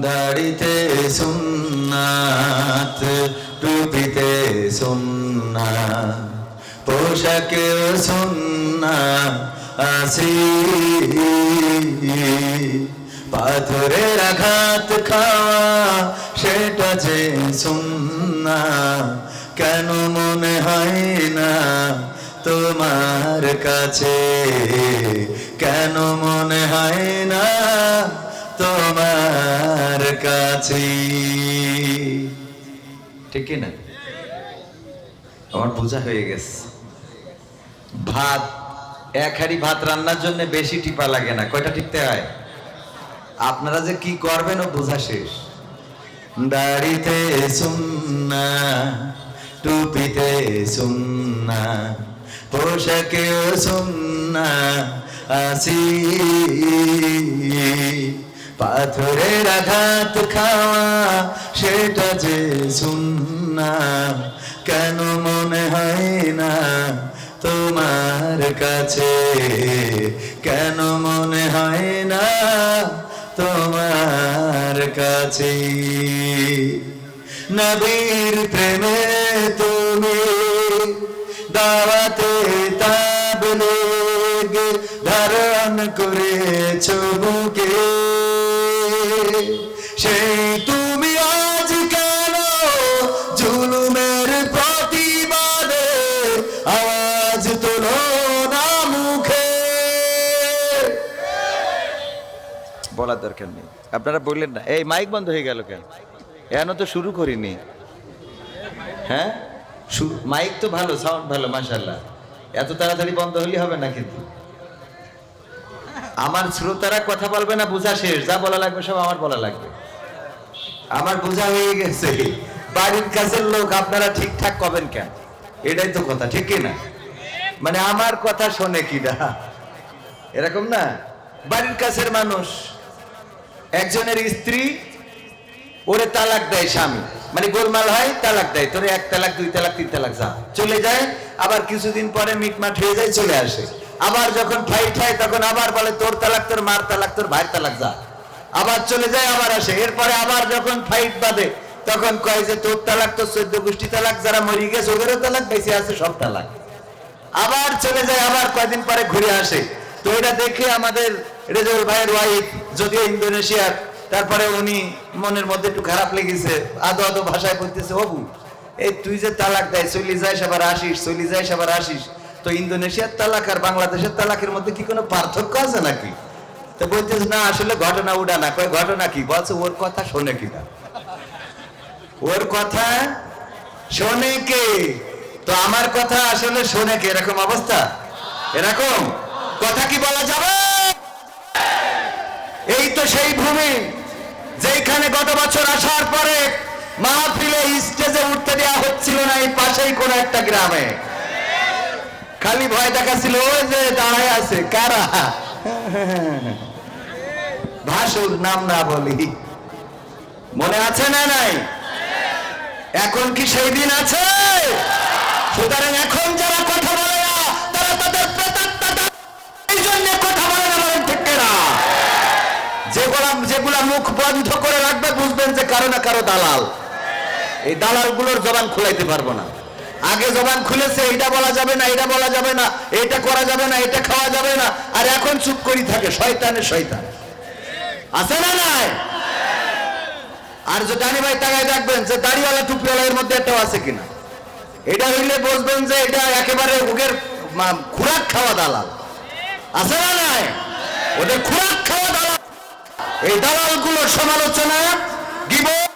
দাড়িতে সুন্নাত, টুপিতে সুন্নাত, পোশাকেও সুন্নাত আসি। পাথরের আঘাত খাওয়া সেটা যে সুন্নাত, কেন মনে হয় না তোমার কাছে? কেন মনে হয় না তোমার কাছে? ঠিক না? আমার বোঝা হয়ে গেছে। ভাত, এক হাঁড়ি ভাত রান্নার জন্য বেশি টিপা লাগে না। কয়টা টিপতে হয়? আপনারা যে কি করবেন ও বোঝা শেষ। দাড়িতে সুন্নাত, টুপিতে সুন্নাত, পোশাকেও সুন্নাত আসি। পাথরের আঘাত খাওয়া সেটা যে সুন্নাত, কেন মনে হয় না তোমার কাছে? কেন মনে হয় না তোমার কাছে? নবীর প্রেমে তুমি দাওয়াতে তাবলীগ ধারণ করেছো বুকে, সেই তুমি আজ কেন জুলুমের প্রতিবাদে আওয়াজ তোলো না মুখে? বলার দরকার নেই, আপনারা বললেন না। এই মাইক বন্ধ হয়ে গেল কেন? এখনো তো শুরু করিনি। হ্যাঁ, মাইক তো ভালো, সাউন্ড ভালো, মাশাআল্লাহ। এত তাড়াতাড়ি বন্ধ হলে হবে না কিন্তু। আমার শ্রোতারা কথা বলবে না, বোঝা শেষ। যা বলা লাগবে সব আমার বলা লাগবে। আমার বোঝা হয়ে গেছে। বাড়ির কাছের লোক আপনারা ঠিকঠাক করবেন কেন? এটাই তো কথা, ঠিক না? মানে আমার কথা শোনে কিনা এরকম না। বাড়ির কাছের মানুষ, একজনের স্ত্রী ওরে তালাক দেয় স্বামী, মানে গোলমাল হয়, তালাক দেয়, তোরে 1 তালাক 2 তালাক 3 তালাক যা, চলে যায়। আবার কিছুদিন পরে মিটমাট হয়ে যায়, চলে আসে। আবার যখন ফাইট হয় তখন আবার বলে তোর তালাক, তোর মার তালাক, তোর ভাইয়ের তালাক যা। আবার চলে যায়, আবার আসে। এরপরে আবার যখন ফাইট বাঁধে তখন কয় যে তোর তালাক, তোর 14 গোষ্ঠী তালাক, যারা মরে গেছে ওদেরও তালাক, বেঁচে আছে সব তালাক। আবার চলে যায়, আবার কয়দিন পরে ঘুরে আসে। তো এটা দেখে আমাদের রেজাউল ভাইয়ের ওয়াইফ, যদিও ইন্দোনেশিয়ার, তারপরে উনি মনের মধ্যে একটু খারাপ লেগেছে, আদো আদো ভাষায় বলতেছে, অবু এই তুই যে তালাক দেয়, চলি যাইস আবার আসিস, চলি যাইস আবার আসিস, তো ইন্দোনেশিয়ার তালাক আর বাংলাদেশের তালাকের মধ্যে কি কোনো পার্থক্য আছে নাকি? তো বলতেছে না, আসলে ঘটনা উড়া না। কয় ঘটনা কি? বলছে ওর কথা শোনে কিনা। ওর কথা শোনে কে? তো আমার কথা আসলে শোনে কে? এরকম অবস্থা, এরকম কথা কি বলা যাবে? এই তো সেই ভূমি যেখানে গত বছর আসার পরে মাহফিলে স্টেজে উঠতে দেওয়া হচ্ছিল না। এই পাশেই কোন একটা গ্রামে খালি ভয় দেখাচ্ছিল, ওই যে দাঁড়ায় আছে কারা, ভাসুর নাম না বলি। মনে আছে না নাই? এখন কি সেই দিন আছে? সুতরাং এখন যারা কথা বলে না তারা তাদের প্রেতাত্মা এই জন্য কথা বলে না, বলেন ঠিক না? যেগুলা মুখ বন্ধ করে রাখবে বুঝবেন যে কারো না কারো দালাল। এই দালালগুলোর জবান খুলাইতে পারবো না। আগে জবান খুলেছে, এটা বলা যাবে না, এটা বলা যাবে না, এটা করা যাবে না, এটা খাওয়া যাবে না, আর এখন চুপ করি থাকে। শয়তানের শয়তান আছে না নাই? আর যে ডানি ভাই তাকায় দেখবেন যে দাড়িওয়ালা টুপিওয়ালা এর মধ্যে একটাও আছে কিনা। এটা হইলে বুঝবেন যে এটা একেবারে ওদের খুরাক খাওয়া দালাল। আছে না নাই? ওদের খুরাক খাওয়া দালাল। এই দালালগুলোর সমালোচনা গীবত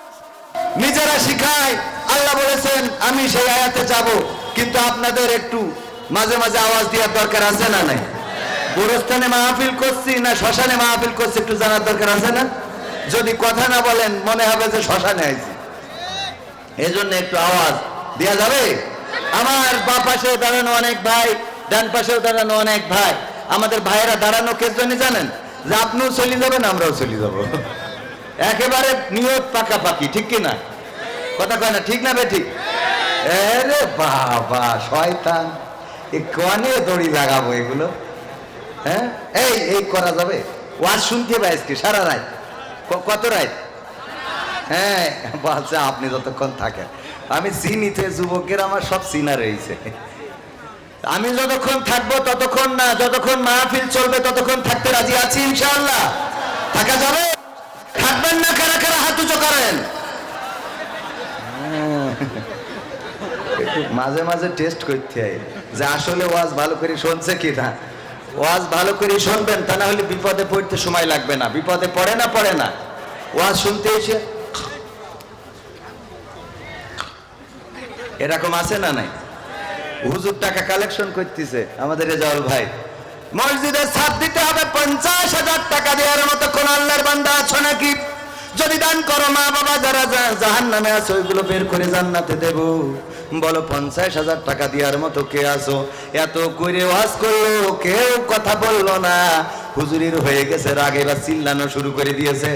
নিজেরা শিখায়। আল্লাহ বলেছেন আমি সেই আয়াতে যাব, কিন্তু আপনাদের একটু মাঝে মাঝে আওয়াজ দেওয়ার দরকার আছে না নাই? গোরস্থানে মাহফিল করছি না শ্মশানে মাহফিল করছি একটু জানার দরকার আছে না? যদি কথা না বলেন মনে হবে যে শ্মশানে আইছি। এই জন্য একটু আওয়াজ দেওয়া যাবে। আমার বাম পাশেও দাঁড়ানো অনেক ভাই, ডান পাশেও দাঁড়ানো অনেক ভাই। আমাদের ভাইয়েরা দাঁড়ানো কে জন্য জানেন? যে আপনিও চলে যাবেন, আমরাও চলে যাব। একেবারে নিয়ত পাকাপাকি, ঠিক কিনা? কথা কয় না, ঠিক না বে ঠিক? আরে বাবা শয়তান, এ কনে দড়ি লাগাবো এগুলো? হ্যাঁ, এই করা যাবে? ওয়াজ শুনতে হবে আজকে সারা রাত। কত রাত? হ্যাঁ বলছে আপনি যতক্ষণ থাকেন। আমি চিনিতে যুবকের আমার সব চিনা রয়েছে। আমি যতক্ষণ থাকবো ততক্ষণ না, যতক্ষণ মাহফিল চলবে ততক্ষণ থাকতে রাজি আছি ইনশাআল্লাহ। থাকা যাবে? থাকবেন না কারা কারা হাত উঁচু করেন। মাঝে মাঝে টেস্ট করতে হয় যে আসলে ওয়াজ ভালো করে শুনছে কি না। ওয়াজ ভালো করে শুনবেন, তা না হলে বিপদে পড়তে সময় লাগবে না। বিপদে পড়ে না পড়ে না ওয়াজ শুনতে এসে এরকম আছে না নাই? হুজুর টাকা কালেকশন করতেছে আমাদের রেজাউল ভাই, মসজিদে ছাদ দিতে হবে 50,000 টাকা দেওয়ার মতো কোন আল্লাহর বান্দা আছো নাকি? যদি দান করো মা বাবা যারা জাহান্নামে আছে ওইগুলো বের করে জান্নাতে দেব। বলো 50,000 টাকা দেওয়ার মতো কে আছো? এত করে ওয়াজ করলো কেউ কথা বললো না। হুজুরির হয়ে গেছে রাগে বা চিল্লানো শুরু করে দিয়েছে।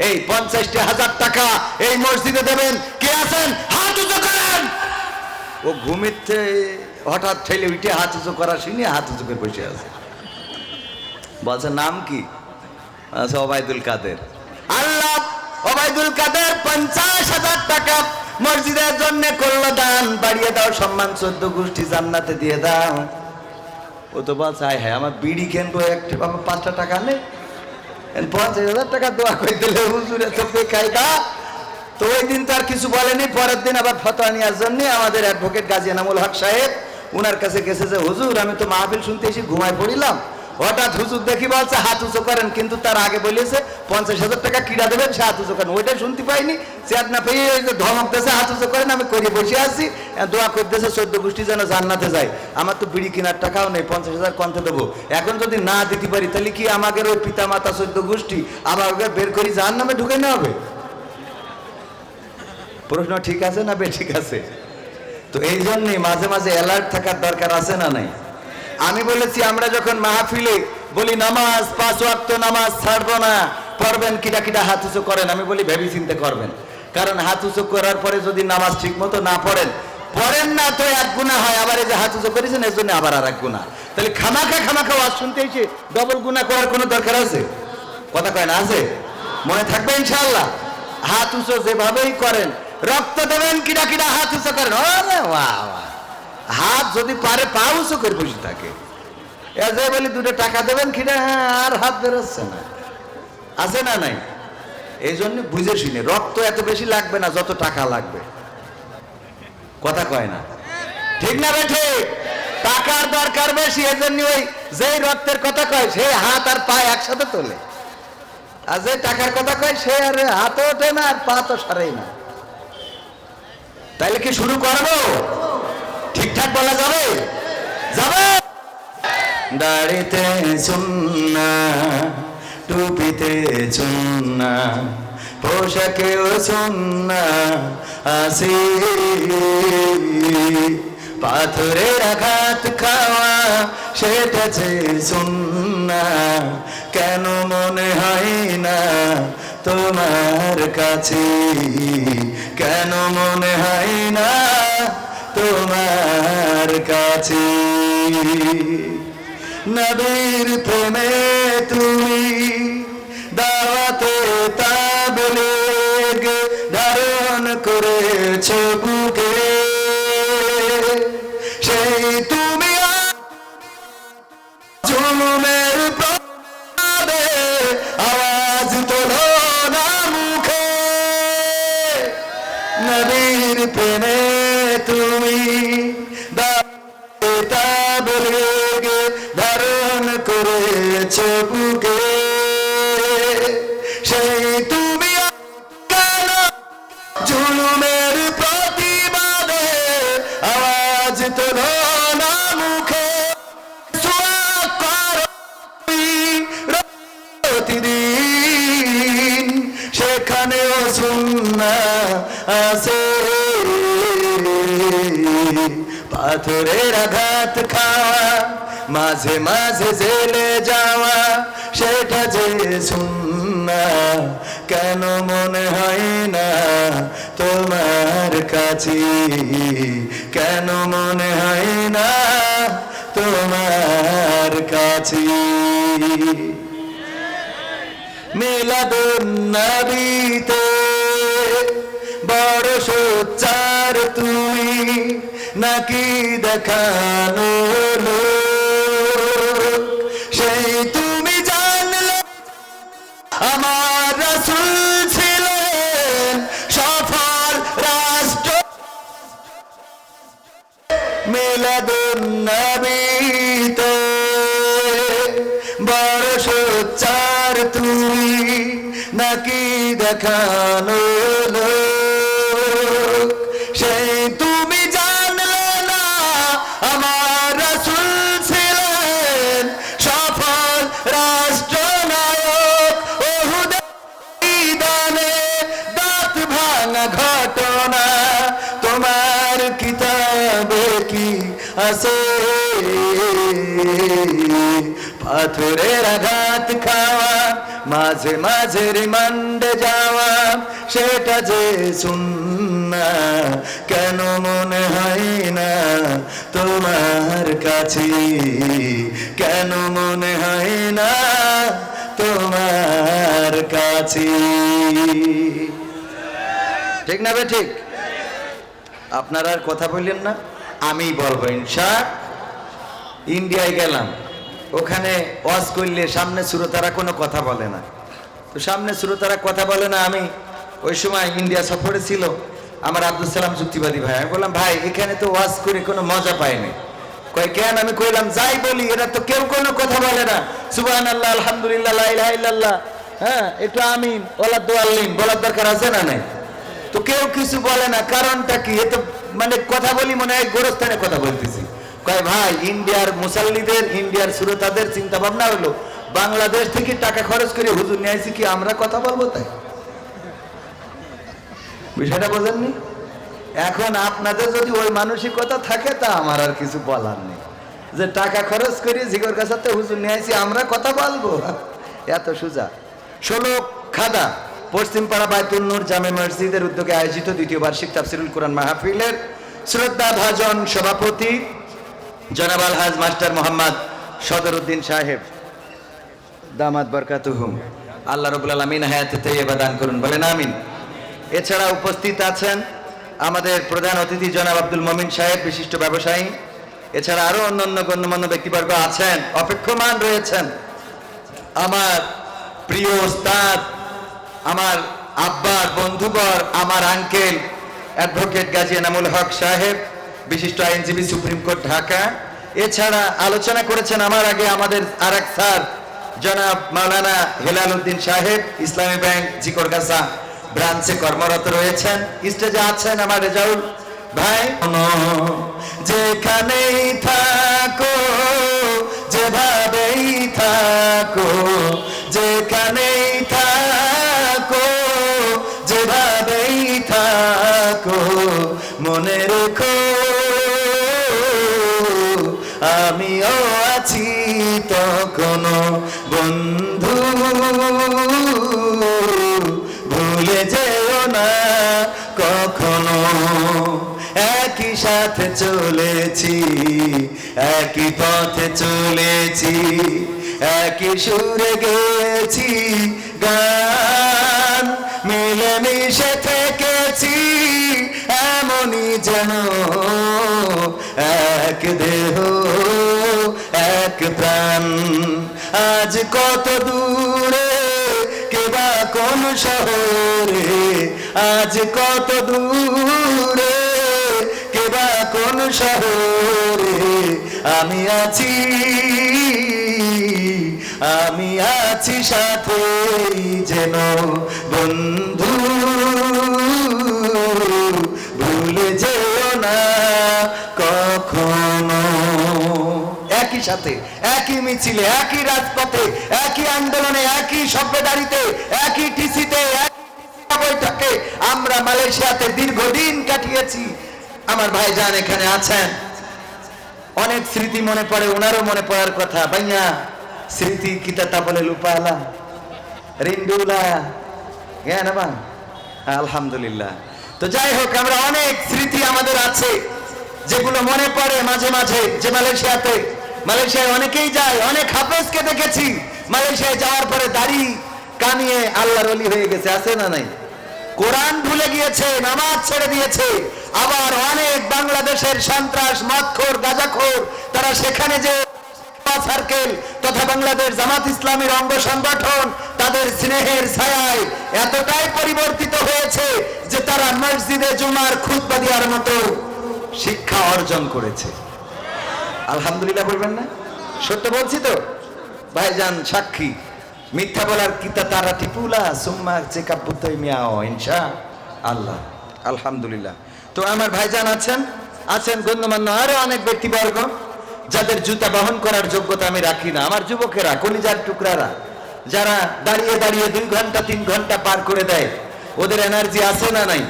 এই 50,000 টাকা এই মসজিদে দেবেন কে আছেন? হাত উঁচু করেন। ও ঘুমিতে হঠাৎ ঠেলে উঠে হাত উঁচু করা শুনে হাত উঁচু করে বসে আছে। বলছে নাম কি? আচ্ছা ওবায়দুল কাদের। আল্লাহ ওবায়দুল কাদের 50,000 টাকা মসজিদের জন্য করলো দান। বাড়িয়ে দাও, সম্মান 14 গোষ্ঠী জান্নাতে দিয়ে দাও। ও তো বলছে আয় হ্যাঁ আমার বিড়ি কিনবো একটা, আমার 5টা টাকা নেই। 50,000 টাকা দোয়া করে দিলে হুজুরে তো বেকায়দা। তো ওই দিন তো আর কিছু বলেনি। পরের দিন আবার ফতোয়া নেওয়ার জন্য আমাদের অ্যাডভোকেট গাজী এনামুল হক সাহেব উনার কাছে গেছে যে হুজুর আমি তো মাহফিল শুনতে এসে ঘুমায় পড়িলাম। হঠাৎ হুজুর দেখি বলছে হাত উঁচু করেন, কিন্তু তার আগে বলেছে 50,000 টাকা কিরা দেবেন সে হাত উঁচু করেন। ওইটা শুনতে পাইনি। চেয়ার না পেয়ে ওই যে ধমক দিয়েছে হাত উঁচু করেন। আমি করে বসে আছি, দোয়া করতেছে 14 গোষ্ঠী যেন জান্নাতে যায়। আমার তো বিড়ি কেনার টাকাও নেই, 50,000 কন্তে দেবো। এখন যদি না দিতে পারি তাহলে কি আমাদের ওই পিতা মাতা 14 গোষ্ঠী আবার বের করি জাহান্নামে ঢুকে নেওয়া হবে? প্রশ্ন ঠিক আছে না বে ঠিক আছে? তো এই জন্যই মাঝে মাঝে অ্যালার্ট থাকার দরকার আছে না নাই? আমি বলেছি আমরা যখন মাহফিলে বলি নামাজ 5 ওয়াক্ত নামাজ ছাড়বো না, পড়বেন কিটা কিটা হাত উঁচু করেন। আমি বলি ভেবে চিন্তে করবেন, কারণ হাত উঁচু করার পরে যদি নামাজ ঠিক মতো না পড়েন না তো এক গুনাহ হয়। আবার এই যে হাত উঁচু করেছেন এর জন্য আবার আর এক গুনাহ। তাহলে খামাখা ওয়াজ শুনতে এসে ডবল গুনাহ করার কোনো দরকার আছে? কথা কয় না আছে? মনে থাকবে ইনশাআল্লাহ। হাত উঁচু যেভাবেই করেন, রক্ত দেবেন কিটা কিটা হাত উঁচু করেন। আরে বাহ বাহ, হাত যদি পারে পা উঁচু করে বসে থাকে। এ বলি 2 টাকা দেবেন কিনা, আর হাত বেরোচ্ছে না। আছে না নাই? এই জন্য বুঝে শুনে, রক্ত এত বেশি লাগবে না যত টাকা লাগবে। কথা কয় না ঠিক না বেঠে? টাকার দরকার বেশি, এই জন্য ওই যেই রক্তের কথা কয় সে হাত আর পা একসাথে তোলে, আর যে টাকার কথা কয় সে আর হাতও ওঠে না আর পা তো সারেই না। তাইলে কি শুরু করবো? ঠিকঠাক বলা যাবে? যাবে। দাড়িতে সুন্নাহ, টুপিতে সুন্নাহ, পোশাকেও সুন্নাহ আসি। পাথরের আঘাত খাওয়া সেটা যে সুন্নাহ, কেন মনে হয় না তোমার কাছে? কেন মনে হয় না তোমার কাছে? নবীর প্রেমে তুমি দাওয়াতে তাবলীগ ধারণ করেছো বুকে। সেই তুমি জুলুমের প্রভাবে আওয়াজ তোলো না মুখে। নবীর প্রেমে তুমি দাওয়াতে তাবলীগ ধারণ করেছো বুকে। সেই তুমি কেন জুলুমের প্রতিবাদে আওয়াজ তোলো না মুখে? প্রতিদিন সেখানেও সুন্নাহ আছে। পাথরের আঘাত খাওয়া, মাঝে মাঝে জেলে যাওয়া সেটা যে সুন্নাহ, কেন মনে হয় না তোমার কাছে? কেন মনে হয় না তোমার কাছে? মিলাদুন নবীতে বড় সোচ্চার তুমি নাকি দেখানো লোক? সেই তুমি জানলে আমার রাসূল ছিলেন সফল রাষ্ট্র মিলাদুন নবীতে। বড় সোচ্চার তুমি নাকি দেখানো লোক? সেই তুমি জানলে না আমার রাসূল ছিলেন সফল রাষ্ট্রনায়ক। ওহুদের ময়দানে দাঁত ভাঙা ঘটনা তোমার কিতাবে কি আছে? পাথরের আঘাত খাওয়া, মাঝে মাঝে রিমান্ডে যাওয়া, সেটা যে সুন্নাহ কেন মনে হয় না তোমার কাছে? কেন মনে হয় না তোমার কাছে? ঠিক না বে ঠিক? আপনারা আর কথা বললেন না, আমি বলবো ইনশাআল্লাহ। ইন্ডিয়ায় গেলাম, ওখানে ওয়াজ করলে সামনে শ্রোতারা কোনো কথা বলে না। তো সামনে শ্রোতারা কথা বলে না, আমি ওই সময় ইন্ডিয়া সফরে ছিল আমার আব্দুল সালাম যুক্তিবাদী ভাই। আমি বললাম, ভাই এখানে তো ওয়াজ করে কোনো মজা পাইনি। কয় কেন? আমি কইলাম, যাই বলি এরা তো কেউ কোনো কথা বলে না। সুবহানাল্লাহ, আলহামদুলিল্লাহ, লা ইলাহা ইল্লাল্লাহ, হ্যাঁ একটু আমিন ওলা দোয়াল্লিন বলার দরকার আছে না নাই? তো কেউ কিছু বলে না, কারণটা কি? এ তো মানে কথা বলি মনে হয় গোরস্থানে কথা বলতেছি। কয় ভাই ইন্ডিয়ার মুসাল্লিদের, ইন্ডিয়ার শ্রোতাদের চিন্তা ভাবনা হলো বাংলাদেশ থেকে টাকা খরচ করে হুজুর নিয়ে আসি কি আমরা কথা বলবো তাই? বিষয়টা বোঝেননি? এখন আপনাদের যদি ওই মানসিকতা থাকে তা আমার আর কিছু বলার নেই, যে টাকা খরচ করে জিগর কাছাতে হুজুর নিয়ে আসি আমরা কথা বলবো, এত সোজা। 16 খাদা পশ্চিমপাড়া বায়তুল নূর জামে মসজিদের উদ্যোগে আয়োজিত দ্বিতীয় বার্ষিক তাফসিরুল কোরআন মাহফিলের শ্রদ্ধাভাজন সভাপতি জনাব আলহাজ মাস্টার মোহাম্মদ সদরউদ্দিন সাহেব দামাত বরকাতুহুম, আল্লাহ রাব্বুল আলামিন হায়াতে তাইয়্যিবা দান করুন, বলেন আমিন। এছাড়া উপস্থিত আছেন আমাদের প্রধান অতিথি জনাব আব্দুল মমিন সাহেব, বিশিষ্ট ব্যবসায়ী। এছাড়া আরো অন্যান্য গণ্যমান্য ব্যক্তিবর্গ আছেন, অপেক্ষমান রয়েছেন। আমার প্রিয় ওস্তাদ, আমার আব্বার বন্ধুবর, আমার আঙ্কেল অ্যাডভোকেট গাজী এনামুল হক সাহেব, বিশিষ্ট আইনজীবী, সুপ্রিম কোর্ট ঢাকা। এছাড়া আলোচনা করেছেন আমার আগে আমাদের আরেক স্যার জনাব মাওলানা হেলাল উদ্দিন সাহেব, ইসলামী ব্যাংক জিকরগাছা ব্রাঞ্চে কর্মরত রয়েছেন। স্টেজে আছেন আমার রেজাউল ভাই। যেখানেই থাকো, যেভাবেই থাকো, যেখানেই থাকো, যেভাবেই থাকো, মনে রেখো আমিও আছি তখনো বন্ধু, ভুলে যেও না কখনো। একই সাথে চলেছি, একই পথে চলেছি, একই সুরে গেছি গান, মিলেমিশে থেকেছি এমনই যেন এক দেহ এক প্রাণ। আজ কত দূরে কেবা কোন শহরে, আজ কত দূরে কেবা কোন শহরে, আমি আছি, আমি আছি সাথে যেন বন্ধু, ভুলে যেও না কখনো। একই সাথে, একই মিছিলে, একই রাজপথে, একই আন্দোলনে, একই সভ্যদারিতে, একই টিসিতে, বৈঠকে আমরা মালয়েশিয়াতে দীর্ঘদিন কাটিয়েছি। আমার ভাইজান এখানে আছেন, অনেক স্মৃতি মনে পড়ে, ওনারও মনে পড়ার কথা। ভাইয়া স্মৃতি কিতা বলে লুপালা রিন্ডুলা জ্ঞান বাং, আলহামদুলিল্লাহ। তো যাই হোক, আমরা অনেক স্মৃতি আমাদের আছে যেগুলো মনে পড়ে মাঝে মাঝে। যে মালয়েশিয়ায় অনেকেই যায়, অনেক হাফেজকে দেখেছি মালয়েশিয়ায় যাওয়ার পরে দাড়ি কামিয়ে আল্লাহর ওলি হয়ে গেছে, আছে না নাই? কোরআন ভুলে গিয়েছে, নামাজ ছেড়ে দিয়েছে। আবার অনেক বাংলাদেশের সন্ত্রাস, মদখোর, গাঁজাখোর, তারা সেখানে যে সার্কেল তথা বাংলাদেশ জামাত ইসলামীর অঙ্গ সংগঠন, তাদের স্নেহের ছায়ায় এতটাই পরিবর্তিত হয়েছে যে তারা মসজিদে জুমার খুতবা দেওয়ার মতো শিক্ষা অর্জন করেছে। আলহামদুলিল্লাহ বলবেন না? সত্য বলছি তো ভাইজান, সাক্ষী। মিথ্যা বলার কিতা তারা টিপুলা সুম্মা চেকআপ বুতই মিয়াও ইনশা আল্লাহ। আলহামদুলিল্লাহ। তো আমার ভাইজান আছেন গণ্যমান্য আরো অনেক ব্যক্তিবর্গ যাদের জুতা বহন করার যোগ্যতা আমি রাখি না। আমার যুবকেরা, কলিজার টুকরারা, যারা দাঁড়িয়ে দাঁড়িয়ে 2 ঘন্টা 3 ঘন্টা পার করে দেয়, ওদের এনার্জি আছে না নাই?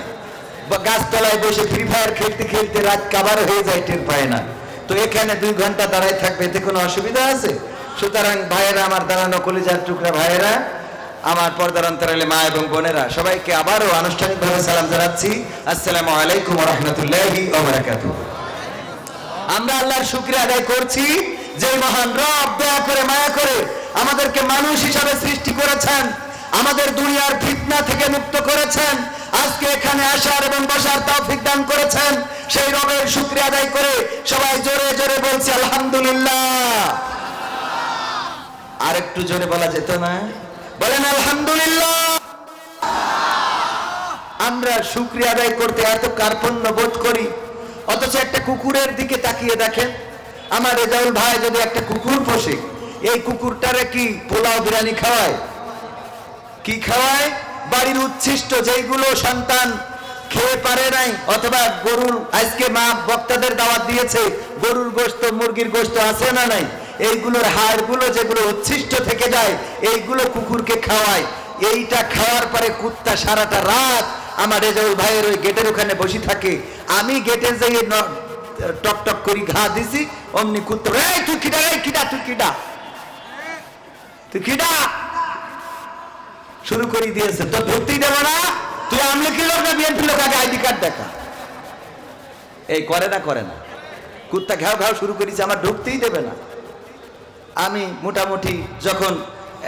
গাছতলায় বসে ফ্রি ফায়ার খেলতে খেলতে রাত কাবার হয়ে যায়, টের পায় না। তো এখানে 2 ঘন্টা দাঁড়ায় থাকবে, এতে কোনো অসুবিধা আছে? সুতরাং ভাইয়েরা, আমার দাঁড়ানো কলিজার টুকরা ভাইয়েরা, আমার পর্দার অন্তরালে মা এবং বোনেরা, সবাইকে আবারও আনুষ্ঠানিকভাবে সালাম জানাচ্ছি। আসসালামু আলাইকুম ওয়া রাহমাতুল্লাহি ওয়া বারাকাতুহু। আমরা আল্লাহর শুকরিয়া আদায় করছি যে মহান রব দয়া করে মায়া করে আমাদেরকে মানুষ হিসাবে সৃষ্টি করেছেন, আমাদের দুনিয়ার ফিতনা থেকে মুক্ত করেছেন, আজকে এখানে আসার এবং বসার তৌফিক দান করেছেন। সেই রবের শুকরিয়া আদায় করে সবাই জোরে জোরে বলছি আলহামদুলিল্লাহ। আর একটু জোরে বলা যেত না? বলেন আলহামদুলিল্লাহ। আমরা শুকরিয়া আদায় করতে এত কার্পণ্য বোধ করি, অথচ একটা কুকুরের দিকে তাকিয়ে দেখেন। আমার রেজাউল ভাই যদি একটা কুকুর পোষে, এই কুকুরটারে কি পোলাও বিরিয়ানি খাওয়ায়? কি খাওয়ায়? বাড়ির উচ্ছিষ্ট যেগুলো সন্তান খেয়ে পারে নাই, অথবা গরুর, আজকে মা বক্তাদের দাওয়াত দিয়েছে, গরুর গোশত, মুরগির গোশত আছে না নাই, এইগুলোর হাড়গুলো যেগুলো উচ্ছিষ্ট থেকে যায়, এইগুলো কুকুরকে খাওয়ায়। এইটা খাওয়ার পরে কুত্তা সারাটা রাত আমার রেজাউল ভাইয়ের ওই গেটের ওখানে বসে থাকে। আমি গেটে যাই টক টক করি ঘা দিছি, অমনি কুত্তা, এই তুই কিডা, এই কিডা, তুই কিডা, তুই কিডা শুরু করে দিয়েছে। তো ধরতেই দেবো না, তুই আমলিকি লোক না বিএনপি লোক, আগে আইডি কার্ড দেখা। এই করে না কুত্তা ঘাও ঘাও শুরু করেছে, আমার ঢুকতেই দেবে না। আমি মোটামুটি যখন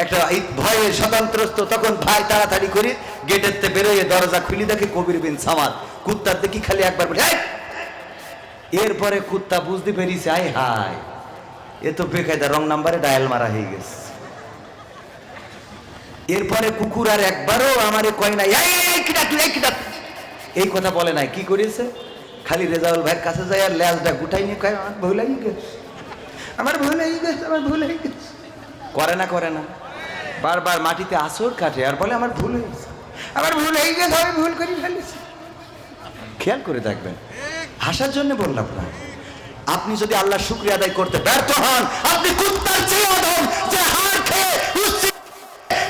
একটা ভয়ে স্বতন্ত্রস্ত, তখন ভাই তাড়াতাড়ি করে গেটের তে বেরোয় দরজা খুলি, দেখে কবির বিন সামাদ। কুত্তার দেখি খালি একবার বলে, এরপরে কুত্তা বুঝতে পেরেছে, আয় হায়, এ তো বেকায়দা রং নাম্বারে ডায়াল মারা হয়ে গেছে। এরপরে কুকুর আর একবারও আমারে কয় না এই কথা বলে নাই। কি করেছে? খালি রেজাউল ভাইয়ের কাছে যায় আর ল্যাজটা গুটাই নিয়ে কয়, আমার ভুল হয়ে গেছে, আমার ভুল হয়ে গেছে, আমার ভুল হয়ে গেছে। করে না বারবার মাটিতে আসর কাটে আর বলে, আমার ভুল হয়েছে, আমার ভুল হয়ে গেছে, আমি ভুল করে ফেলেছি। খেয়াল করে দেখবেন, হাসার জন্য বললাম না। আপনি যদি আল্লাহর শুকরিয়া আদায় করতে ব্যর্থ হন, আপনি কুত্তার চেয়ে অধম যে হাড় খেয়ে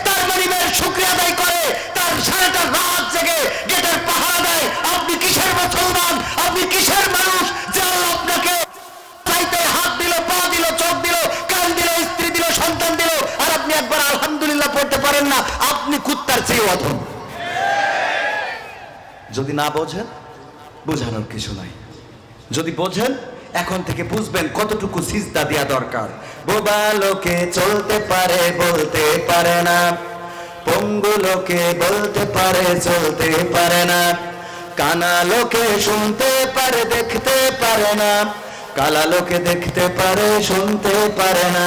তার গরিবের শুকরিয়া আদায় করে, তার সারাটা রাত জেগে গেটের পাহারা দেয়। আপনি কিসের মুসলমান, আপনি কিসের মানুষ যে আল্লাহ আপনাকে চাইতে হাত দিল, পা দিল, চোখ দিল, কান দিল, স্ত্রী দিল, সন্তান দিল, আর আপনি একবার আলহামদুলিল্লাহ পড়তে পারেন না? আপনি কুত্তার চেয়ে অধম। যদি না বোঝেন, বোঝানোর কিছু নাই। যদি বোঝেন, এখন থেকে বুঝবেন কতটুকু সিজদা দেয়া দরকার। বোবা লোকে চলতে পারে, বলতে পারে না, পঙ্গু লোকে বলতে পারে, চলতে পারে না, কানা লোকে শুনতে পারে, দেখতে পারে না, কালা লোকে দেখতে পারে, শুনতে পারে না।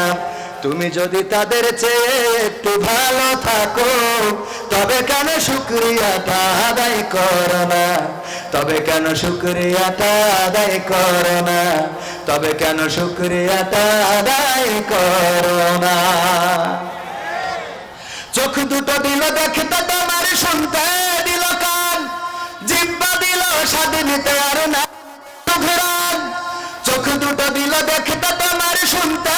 তুমি যদি তাদের চেয়ে একটু ভালো থাকো, তবে কেন শুকরিয়াটা আদায় করো না? তবে কেন শুকরিয়াটা আদায় করো না? তবে কেন শুকরিয়াটা আদায় করো না? চোখ দুটো দিল দেখতে তোমার, শুনতে দিল কান, জিহ্বা দিল স্বাদ নিতে আর না ঘুরান। চোখ দুটো দিল দেখতে তোমার, শুনতে,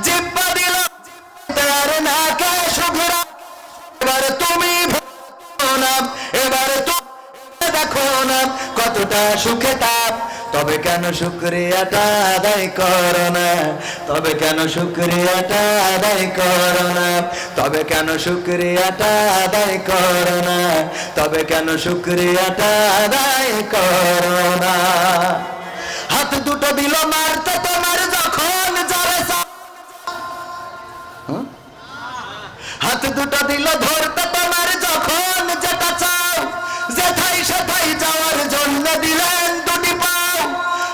জিহ্বা দিল আর না কে সুঘুরান। এবার তুমি এবার তুমি দেখো না কতটা সুখে তাপ, তবে কেন শুকরিয়াটা আদায় করো না? তবে কেন শুকরিয়াটা আদায় করো না? তবে কেন শুকরিয়াটা আদায় করো না? তবে কেন শুকরিয়াটা আদায় করো না? হাত দুটো দিল মারতে তোমার, যখন যারে হাত দুটো দিল ধরতে তোমার যখন যেটা চাও, যেথায় সেথায় যাওয়ার জন্য দিলেন দুটি পাও।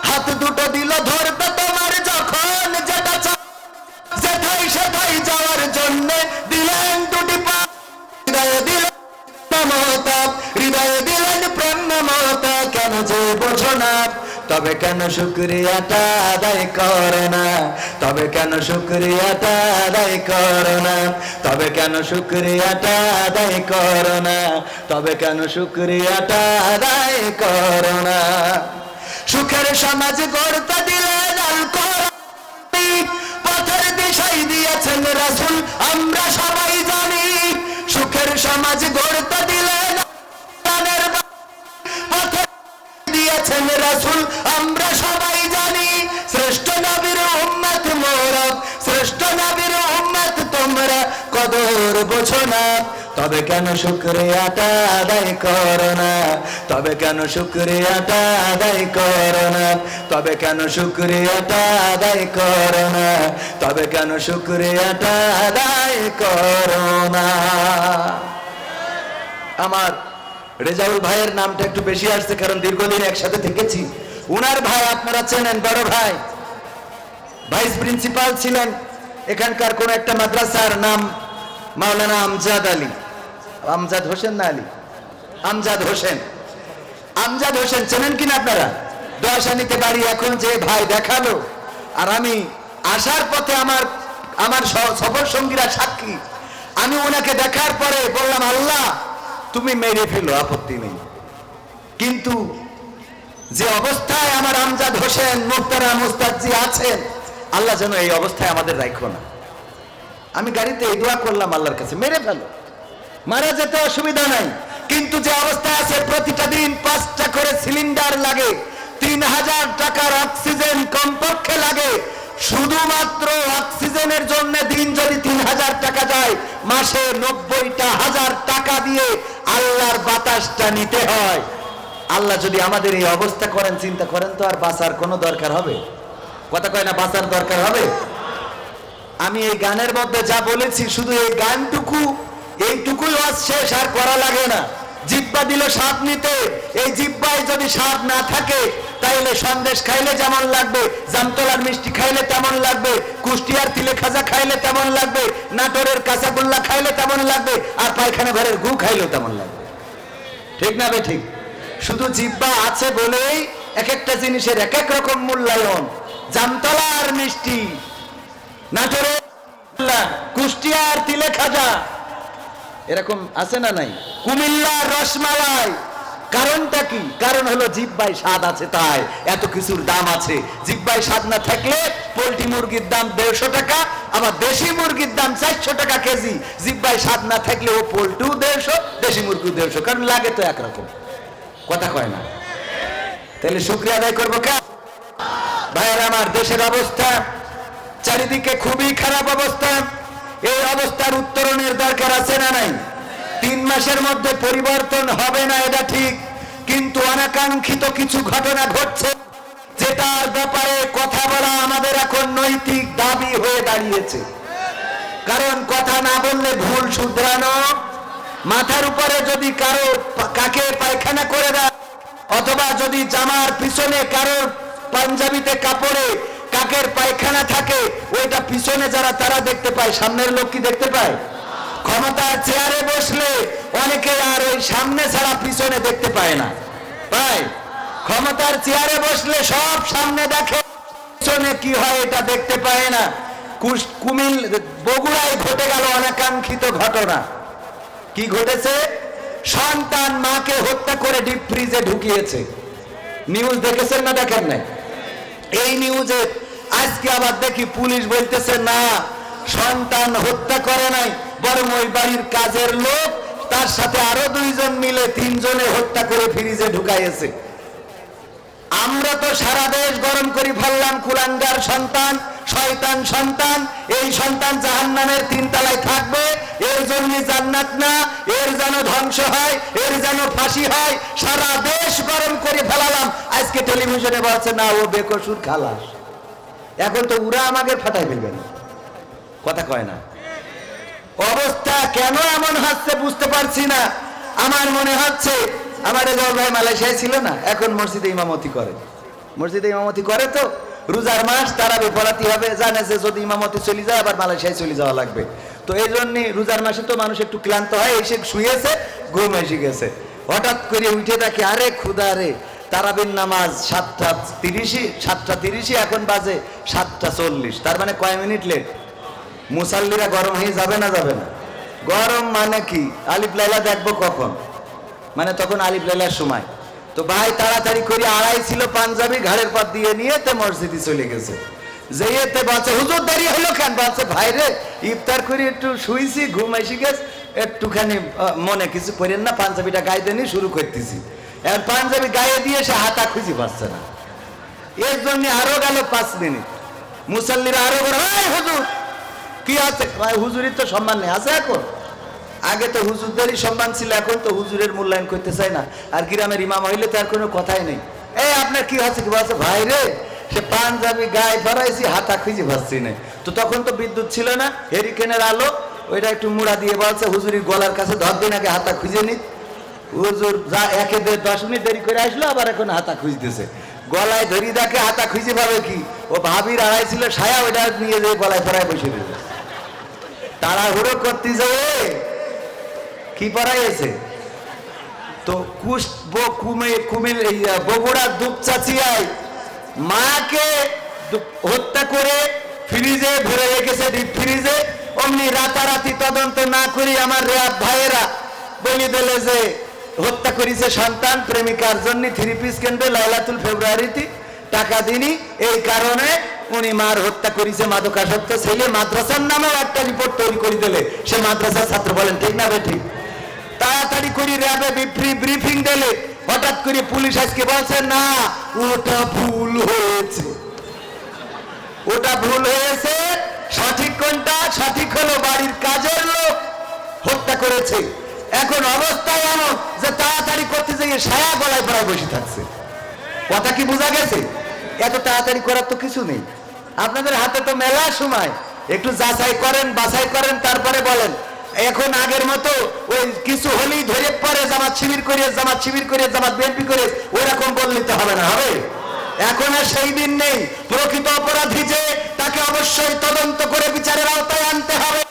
হাত দুটো দিল ধরতে তোমার যখন যেটা চাও, যেথায় সেথায় যাওয়ার জন্য দিলেন দুটি পাও। হৃদয়ে দিলেন মমতা, হৃদয়ে দিলেন প্রেম মমতা, কেন যে বোঝো না, তবে কেন শুকরিয়াটা আদায় করো না, তবে কেন শুকরিয়াটা আদায় করো না, তবে কেন শুকরিয়াটা আদায় করো না, তবে কেন শুকরিয়াটা আদায় করো না। সুখের সমাজ গড়তে দিলেন আল কোরআন, পথের দিশাই দিয়েছেন রাসূল আমরা সবাই জানি। সুখের সমাজ গড়তে দিলেন কোরআনের পথের দিয়েছেন রাসূল আমরা সবাই জানি। শ্রেষ্ঠ নবীর উম্মত মোরা, শ্রেষ্ঠ নবীর উম্মত তোমরা, কদর বোঝো না, তবে কেন শুকরিয়াটা আদায় করো না, তবে কেন শুকরিয়াটা আদায় করো না, তবে কেন শুকরিয়াটা আদায় করো না, তবে কেন শুকরিয়াটা আদায় করো না। আমার রেজাউল ভাইয়ের নামটা একটু বেশি আসছে, কারণ দীর্ঘদিন একসাথে থেকেছি। উনার ভাই আপনারা চেনেন, বড় ভাই ভাইস প্রিন্সিপাল ছিলেন এখানকার কোন একটা মাদ্রাসার, নাম মাওলানা আমজাদ আলী, আমজাদ হোসেন না আলী, আমজাদ হোসেন। আমজাদ হোসেন চেনেন কিনা আপনারা? দোয়াশানীতে বাড়ি। এখন যে ভাই দেখালো, আর আমি আসার পথে আমার সফর সঙ্গীরা সাক্ষী, আমি ওনাকে দেখার পরে বললাম, আল্লাহ তুমি মেরে ফেলো, আপত্তি নেই, কিন্তু যে অবস্থায় আমার আমজাদ হোসেন মুখতারাম মুস্তাদজি আছেন, আল্লাহ যেন এই অবস্থায় আমাদের রাখো না। আমি গাড়িতে এই দোয়া করলাম আল্লাহর কাছে, মেরে ফেলো, মারা যেতে অসুবিধা নাই, কিন্তু যে অবস্থায় আছে প্রতিটা দিন 5টা করে সিলিন্ডার লাগে, 3000 টাকার অক্সিজেন কমপক্ষে লাগে। শুধুমাত্র অক্সিজেনের জন্য দিন যদি 3000 টাকা যায়, মাসে 90,000 টাকা দিয়ে আল্লাহর বাতাসটা নিতে হয়। আল্লাহ যদি আমাদের এই অবস্থা করেন, চিন্তা করেন তো আর বাঁচার কোনো দরকার হবে? কথা কয় না, বাঁচার দরকার হবে? আমি এই গানের মধ্যে যা বলেছি, শুধু এই গানটুকু, এইটুকুই ওয়াজ শেষ, আর করা লাগে না। জিব্বা দিল স্বাদ নিতে, এই জিব্বায় যদি স্বাদ না থাকে, তাইলে সন্দেশ খাইলে যেমন লাগবে, জামতলার মিষ্টি খাইলে তেমন লাগবে, কুষ্টিয়ার তিলে খাজা খাইলে তেমন লাগবে, নাটোরের কাঁচাগোল্লা খাইলে তেমন লাগবে, আর পায়খানা ঘরের গু খাইলেও তেমন লাগবে। ঠিক না বে ঠিক? শুধু জিব্বা আছে বলেই এক একটা জিনিসের এক এক রকম মূল্যায়ন। জামতলার মিষ্টি, নাটোরের কুষ্টিয়ার তিলে খাজা, এরকম আছে না নাই? কুমিল্লার রসমালাই, কারণটা কি? কারণ হলো জিব্বায় স্বাদ আছে, তাই এত কিছুর দাম আছে। জিব্বায় স্বাদ না থাকলে পোল্ট্রি মুরগির দাম 150 টাকা, আবার দেশি মুরগির দাম 400 টাকা কেজি। জিব্বায় স্বাদ না থাকলে ও পোল্ট্রিও 150, দেশি মুরগিও 150, কারণ লাগে তো একরকম। কথা কয় না? তাহলে শুকরিয়া আদায় করবো কে? ভাইয়ের আমার, দেশের অবস্থা চারিদিকে খুবই খারাপ অবস্থা। এই অবস্থার উত্তরণের দরকার আছে না নাই? 3 মাসের মধ্যে পরিবর্তন হবে না এটা ঠিক, কিন্তু অনাকাঙ্ক্ষিত কিছু ঘটনা ঘটছে, যেটার ব্যাপারে কথা বলা আমাদের এখন নৈতিক দাবি হয়ে দাঁড়িয়েছে। কারণ কথা না বললে ভুল শুধরানো, মাথার উপরে যদি কারো কাকে পায়খানা করে দেয়, অথবা যদি জামার পিছনে কারো পাঞ্জাবিতে কাপড়ে কাকের পায়খানা থাকে, ওইটা পিছনে যারা তারা দেখতে পায়, সামনের লোক কি দেখতে পায়? ক্ষমতার চেয়ারে বসলে অনেকে আর ওই সামনে ছাড়া পিছনে দেখতে পায় না, পায়? ক্ষমতার চেয়ারে বসলে সব সামনে দেখে, পিছনে কি হয় এটা দেখতে পায় না। বগুড়ায় ঘটে গেল অনাকাঙ্ক্ষিত ঘটনা। কি ঘটেছে? সন্তান মাকে হত্যা করে ডিপ ফ্রিজে ঢুকিয়েছে। নিউজ দেখেছেন না দেখেন নাই? এই নিউজে আজকে আবার দেখি পুলিশ বলতেছে না, সন্তান হত্যা করে নাই, বরং ওই বাড়ির কাজের লোক তার সাথে আরো 2 জন মিলে 3 জনে হত্যা করে ফ্রিজে ঢুকাইয়েছে। আমরা তো সারা দেশ গরম করে ফেললাম, কুলাঙ্গার সন্তান, শয়তান সন্তান। এই সন্তান জাহান্নামের 3 তলায় থাকবে, এর জন্য জান্নাত না, এর যেন ধ্বংস হয়, এর যেন ফাঁসি হয়। সারা দেশ গরম করে ফেলালাম, আজকে টেলিভিশনে বলছে না ও বেকসুর খালাস। এখন তো উরা আমাকে ফাটাই ফেলবেন, কথা কয় না? অবস্থা কেন এমন হচ্ছে বুঝতে পারছি না। আমার মনে হচ্ছে আমার রেজাউল ভাই মালয়েশিয়ায় ছিল না, এখন মসজিদে ইমামতি করে। মসজিদে ইমামতি করে তো রোজার মাস তারাবি পড়াতে হবে, জানে যে যদি ইমামতি চলে যায় আবার মালয়েশিয়ায় চলে যাওয়া লাগবে। তো এই জন্য রোজার মাসে তো মানুষ একটু ক্লান্ত হয়, এসে শুয়েছে, ঘুম এসে গেছে। হঠাৎ করে উঠে দেখে আরে খুদা রে, তারাবির নামাজ 7:30, এখন বাজে 7:40, তার মানে কয় মিনিট লেট। মুসাল্লিরা গরম হয়ে যাবে না যাবে না? গরম মানে কি, আলিফ লাইলা দেখবো কখন, মানে তখন আলিফ লাইলার সময়। তো ভাই তাড়াতাড়ি করে আড়াই ছিল পাঞ্জাবি ঘাড়ের পর দিয়ে নিয়ে তে মসজিদে চলে গেছে। যেতে বলছে হুজুর দেরি হলো কেন? বলছে ভাই রে ইফতার করে একটু শুইছি, ঘুম এসে গেছে, একটুখানি মনে কিছু করেন না, পাঞ্জাবিটা গায়ে দিয়ে শুরু করতেছি। এখন পাঞ্জাবি গায়ে দিয়ে সে হাতা খুঁজে পাচ্ছে না, এর জন্য আরো গেল 5 মিনিট। মুসাল্লিরা আরো বলে হুজুর কি আছে? ভাই হুজুরের তো সম্মান নেই, আছে এখন? আগে তো হুজুরদেরই সম্মান ছিল, এখন তো হুজুরের মূল্যায়ন করতে চায় না। আর গ্রামের ইমাম হইলে তার কোনো কথাই নেই। এই আপনার কি হচ্ছে? কি বলছে ভাই রে সে পাঞ্জাবি গায়ে ভরাইছি, হাতা খুঁজে পাচ্ছি না। তো তখন তো বিদ্যুৎ ছিল না, হেরিকেনের আলো, ওইটা একটু মুড়া দিয়ে বলছে হুজুরের গলার কাছে ধরবেন, আগে হাতা খুঁজে নি। হুজুর যা 1-10 মিনিট দেরি করে আসলো, আবার এখন হাতা খুঁজতেছে। গলায় ধরি দেখে হাতা খুঁজে পাবে কি, ও ভাবির আড়াই ছিল ছায়া, ওইটা নিয়ে যে গলায় পরায় বসে দিল। তাড়াহুড়ো করতে যাবে কি পড়াইছে? তো বগুড়া দুপচাচিয়ায় মাকে হত্যা করে ফ্রিজে ভরে রেখেছে, ডিপ ফ্রিজে। অমনি রাতারাতি তদন্ত না করি আমার রেয়াব ভাইয়েরা বলি দিলে যে হত্যা করেছে সন্তান প্রেমিকার জন্য 3 পিস কিনবে লাইলাতুল ফেব্রুয়ারিতে, টাকা দিনি, এই কারণে উনি মার হত্যা করেছে মাদকাসক্ত ছেলে। মাদ্রাসার নামেও একটা রিপোর্ট তৈরি করে দিলে, সে মাদ্রাসার ছাত্র। বলেন ঠিক না ঠিক? তাড়াতাড়ি করে র্যাবে ব্রিফিং দিলে, হঠাৎ করে পুলিশ আজকে বলছে না ওটা ভুল হয়েছে, ওটা ভুল হয়েছে। সঠিক কোনটা? সঠিক হলো বাড়ির কাজের লোক হত্যা করেছে। এখন অবস্থায় এমন যে তাড়াতাড়ি করতে গিয়ে সায়া গলায় পড়ায় বসে থাকছে। কথা কি বোঝা গেছে? এত তাড়াতাড়ি করার তো কিছু নেই, আপনাদের হাতে তো মেলা সময়। একটু যাচাই করেন, বাছাই করেন, তারপরে বলেন। এখন আগের মতো ওই কিছু হলেই ধরে পরে জামাত শিবির করে, জামাত শিবির করে, জামাত বিএনপি করে ওইরকম বলতে হবে না, হবে? এখন আর সেই দিন নেই। প্রকৃত অপরাধী যে, তাকে অবশ্যই তদন্ত করে বিচারের আওতায় আনতে হবে।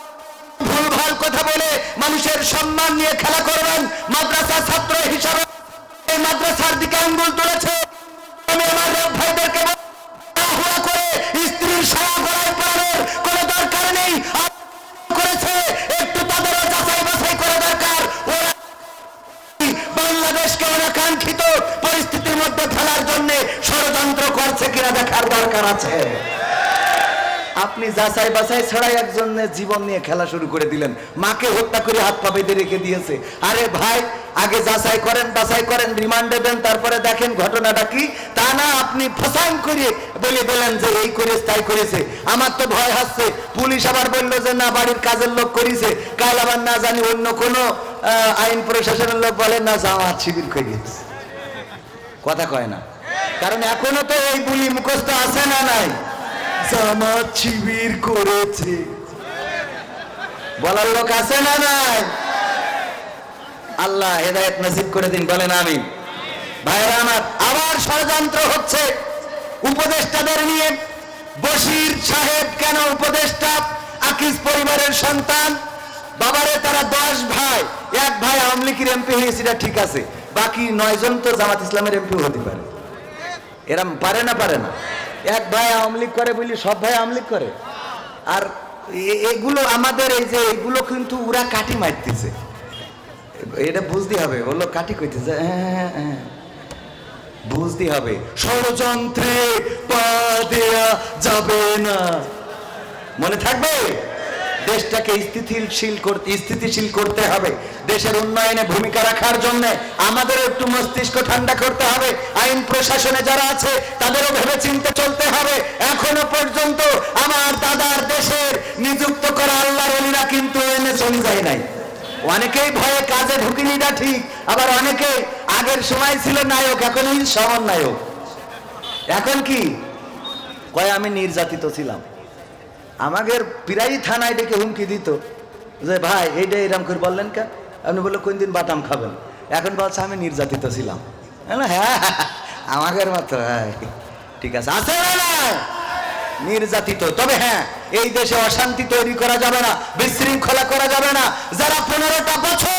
ভুলভাল কথা বলে মানুষের সম্মান নিয়ে খেলা করবেন। মাদ্রাসার ছাত্র হিসাবে এই মাদ্রাসার দিকে আঙ্গুল তুলেছে। আমি আমার ভাইদেরকে করে স্ত্রীর সারা গলায় পড়ানোর কোনো দরকার নেই। করেছে একটু তাদেরও যাচাই বাছাই করা দরকার। ওরা বাংলাদেশকে অনাকাঙ্ক্ষিত পরিস্থিতির মধ্যে ফেলার জন্য ষড়যন্ত্র করছে কিনা দেখার দরকার আছে। আপনি যাচাই বাছাই ছাড়াই একজনের জীবন নিয়ে খেলা শুরু করে দিলেন। মাকে হত্যা করে হাত পা বেঁধে রেখে দিয়েছে। আরে ভাই আগে যাচাই করেন, বাছাই করেন, রিমান্ডে দেন, তারপরে দেখেন ঘটনাটা কি। তা না আপনি ফসাং করে বলে দিলেন যে এই করেছে তাই করেছে। আমার তো ভয় হচ্ছে, পুলিশ আবার বললো যে না বাড়ির কাজের লোক করেছে, কাল আবার না জানি অন্য কোনো আইন প্রশাসনের লোক বলে না জামাত শিবির করেছে। কথা কয় না, কারণ এখনো তো এই বুলি মুখস্থ আছে না নাই, জামাত শিবির করেছে বলার লোক আছে না নাই? আল্লাহ হেদায়েত নসিব করে দিন, বলেন আমিন। ভাইরা আমার, আবার ষড়যন্ত্র হচ্ছে উপদেষ্টাদের নিয়ে। বশির সাহেব কেন উপদেষ্টা? আকিজ পরিবারের সন্তান। বাবারে তারা 10 ভাই, এক ভাই আওয়ামী লীগের এমপি হয়েছে, এটা ঠিক আছে, বাকি 9 জন তো জামাত ইসলামের এমপি হতে পারে। এরম পারে না? পারে না? এক ভাই আওয়ামী লীগ করে বলি সব ভাই আওয়ামী লীগ করে? আর এগুলো আমাদের এই যে এগুলো কিন্তু ওরা কাটি মারতেছে, এটা বুঝতে হবে। বললো কাটি কইতেছে, বুঝতে হবে। ষড়যন্ত্রে পা দেয়া যাবে না, মনে থাকবে। দেশটাকে স্থিতিশীল করতে হবে। দেশের উন্নয়নে ভূমিকা রাখার জন্য আমাদের একটু মস্তিষ্ক ঠান্ডা করতে হবে। আইন প্রশাসনে যারা আছে তাদেরও ভেবে চিন্তে চলতে হবে। এখনো পর্যন্ত আমার দাদার দেশের নিযুক্ত করা আল্লাহর ওলিরা কিন্তু এনে চলে যায় নাই। অনেকেই ভয়ে কাজে ঢুকিনি, না ঠিক, আবার অনেকে আগের সময় ছিল নায়ক, এখন সমন্বয়ক। এখন কি কয় আমি নির্যাতিত ছিলাম, আমাদের প্রায় থানায় ডেকে হুমকি দিত, যে ভাই এইটা এরকম করে বললেন কেন? আপনি বললো কোন দিন বাটাম খাবেন? এখন বলছে আমি নির্যাতিত ছিলাম। হ্যাঁ আমাদের মতো। ঠিক আছে, আছে না নির্যাতিত? তবে হ্যাঁ, এই দেশে অশান্তি তৈরি করা যাবে না, বিশৃঙ্খলা করা যাবে না। যারা 15টা বছর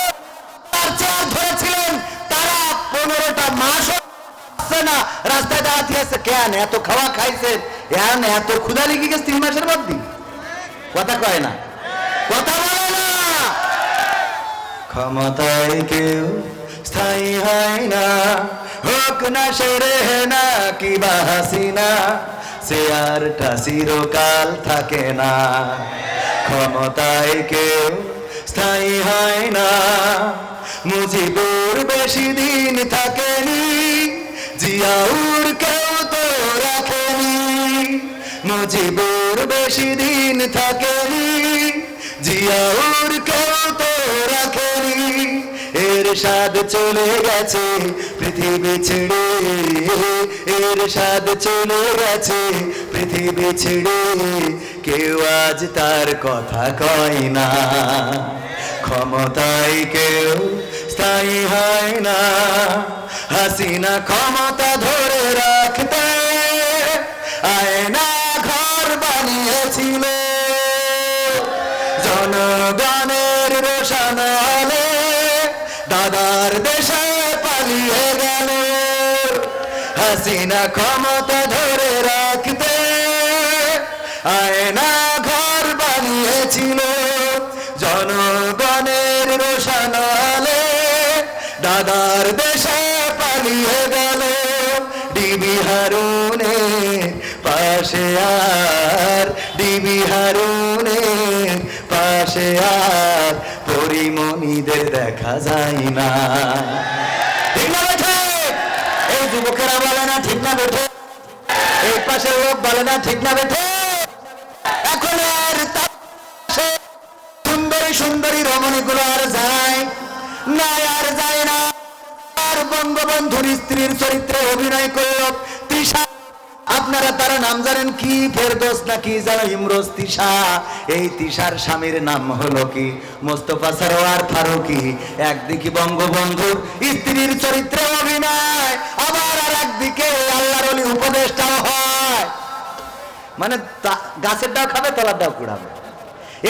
তার চেয়ার ধরেছিলেন তারা 15টা মাস না রাস্তায় দাঁড়াতে আছে কেন? এত খাওয়া খাইছে, এত ক্ষুধা লেগে গেছে 3 মাসের মধ্যে। কথা কয় না, কথা বলে না। ক্ষমতায় কেউ স্থায়ী হয় না, হোক না সেরে না কিবা হাসিনা, চেয়ারটা চিরকাল থাকে না। ক্ষমতায় কেউ স্থায়ী হয় না, মুজিবুর বেশি দিন থাকেনি, জিয়াউর কেউ তো রাখেনি। মুজিবুর বেশি দিন থাকেনি, জিয়াউর কেউ তো রাখেনি। এরশাদ চলে গেছে পৃথিবী ছেড়ে, এরশাদ চলে গেছে পৃথিবী ছেড়ে, কেউ আজ তার কথা কয় না। ক্ষমতায় কেউ স্থায়ী হয় না, হাসিনা ক্ষমতা ধরে রাখতে আয়না ঘর বানিয়েছিল, জনগণের রোশন আলো দাদার দেশে পালিয়ে গেল। হাসিনা ক্ষমতা ধরে রাখতে আয়না ঘর বানিয়েছিল, জনগণের রোশন আলো দাদার দেশে পালিয়ে গেল। ডিবি হারুনের পাশে আর, ডিবি হারুনের পাশে আর পরিমণিদের দেখা যায় না। ঠিক না বেঠে? এই যুবকেরা বলে না ঠিক না বেঠে? এই পাশের লোক বলে না ঠিক না বেঠে? এখন আর সুন্দরী সুন্দরী রমণীগুলো আর যায় না, আর যায় না। আর বঙ্গবন্ধুর স্ত্রীর চরিত্রে অভিনয় করল তৃষা। আপনারা তার নাম জানেন কি? ফেরদৌস নাকি জানো ইমরোজ তৃষা। এই তৃষার স্বামীর নাম হলো কি? মোস্তফা সরোয়ার ফারুকী। একদিকে বঙ্গবন্ধুর স্ত্রীর চরিত্রে অভিনয়, আবার আর একদিকে আল্লাহর ওলি উপদেষ্টাও হয়। মানে গাছের ডাও খাবে, তলার ডাও কুড়াবে।